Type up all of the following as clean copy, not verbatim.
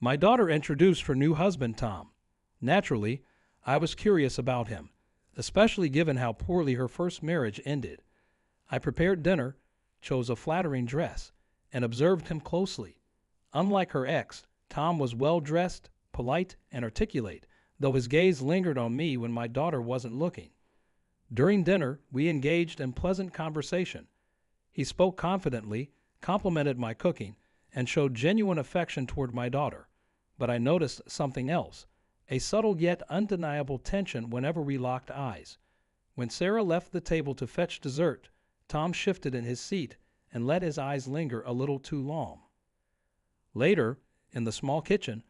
My daughter introduced her new husband, Tom. Naturally, I was curious about him, especially given how poorly her first marriage ended. I prepared dinner, chose a flattering dress, and observed him closely. Unlike her ex, Tom was well-dressed, polite, and articulate, though his gaze lingered on me when my daughter wasn't looking. During dinner, we engaged in pleasant conversation. He spoke confidently, complimented my cooking, and showed genuine affection toward my daughter. But I noticed something else, a subtle yet undeniable tension whenever we locked eyes. When Sarah left the table to fetch dessert, Tom shifted in his seat and let his eyes linger a little too long. Later, in the small kitchen,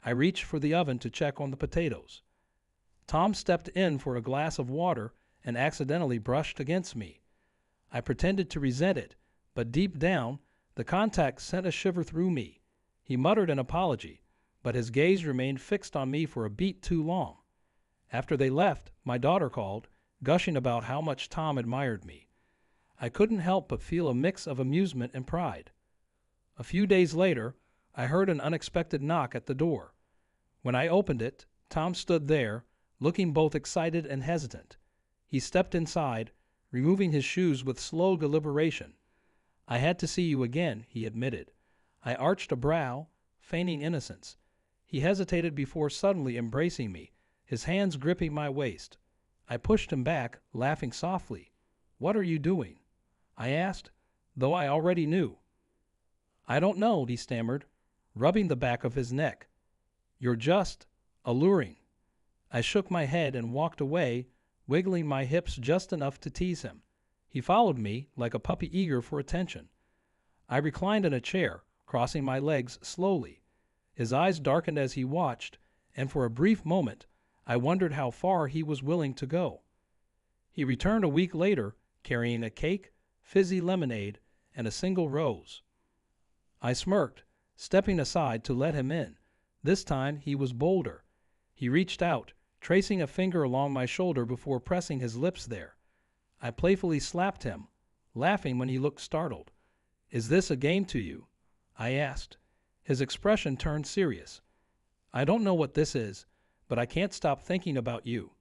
I reached for the oven to check on the potatoes. Tom stepped in for a glass of water and accidentally brushed against me. I pretended to resent it, but deep down, the contact sent a shiver through me. He muttered an apology, but his gaze remained fixed on me for a beat too long. After they left, my daughter called, gushing about how much Tom admired me. I couldn't help but feel a mix of amusement and pride. A few days later, I heard an unexpected knock at the door. When I opened it, Tom stood there, looking both excited and hesitant. He stepped inside, removing his shoes with slow deliberation. "I had to see you again," he admitted. I arched a brow, feigning innocence. He hesitated before suddenly embracing me, his hands gripping my waist. I pushed him back, laughing softly. "What are you doing?" I asked, though I already knew. "I don't know," he stammered, rubbing the back of his neck. "You're just alluring." I shook my head and walked away, wiggling my hips just enough to tease him. He followed me like a puppy eager for attention. I reclined in a chair, crossing my legs slowly. His eyes darkened as he watched, and for a brief moment, I wondered how far he was willing to go. He returned a week later, carrying a cake, fizzy lemonade, and a single rose. I smirked, stepping aside to let him in. This time he was bolder. He reached out, tracing a finger along my shoulder before pressing his lips there. I playfully slapped him, laughing when he looked startled. "Is this a game to you?" I asked. His expression turned serious. "I don't know what this is, but I can't stop thinking about you."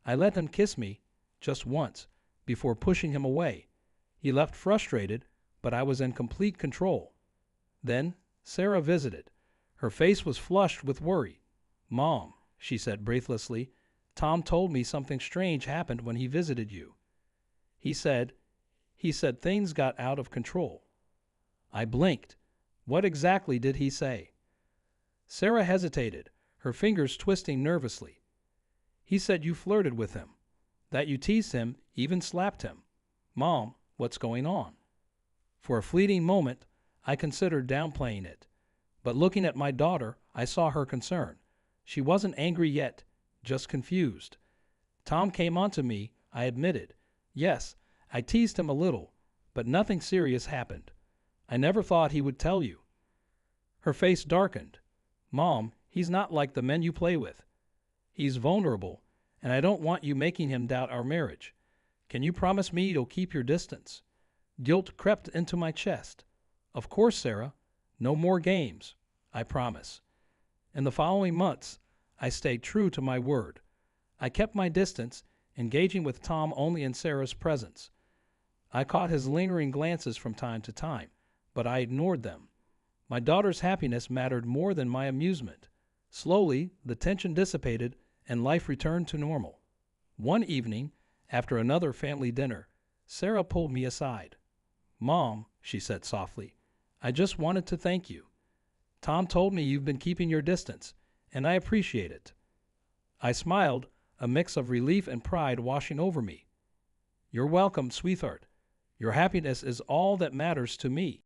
I let him kiss me, just once, before pushing him away. He left frustrated, but I was in complete control. Then Sarah visited. Her face was flushed with worry. "Mom," she said breathlessly, "Tom told me something strange happened when he visited you. He said things got out of control." I blinked. What exactly did he say? Sarah hesitated, her fingers twisting nervously. "He said you flirted with him, that you teased him, even slapped him. Mom, what's going on?" For a fleeting moment, I considered downplaying it. But looking at my daughter, I saw her concern. She wasn't angry yet, just confused. "Tom came onto me," I admitted. "Yes, I teased him a little, but nothing serious happened. I never thought he would tell you." Her face darkened. "Mom, he's not like the men you play with. He's vulnerable, and I don't want you making him doubt our marriage. Can you promise me you'll keep your distance?" Guilt crept into my chest. "Of course, Sarah. No more games. I promise." In the following months, I stayed true to my word. I kept my distance, engaging with Tom only in Sarah's presence. I caught his lingering glances from time to time, but I ignored them. My daughter's happiness mattered more than my amusement. Slowly, the tension dissipated and life returned to normal. One evening, after another family dinner, Sarah pulled me aside. "Mom," she said softly, "I just wanted to thank you. Tom told me you've been keeping your distance, and I appreciate it." I smiled, a mix of relief and pride washing over me. "You're welcome, sweetheart. Your happiness is all that matters to me."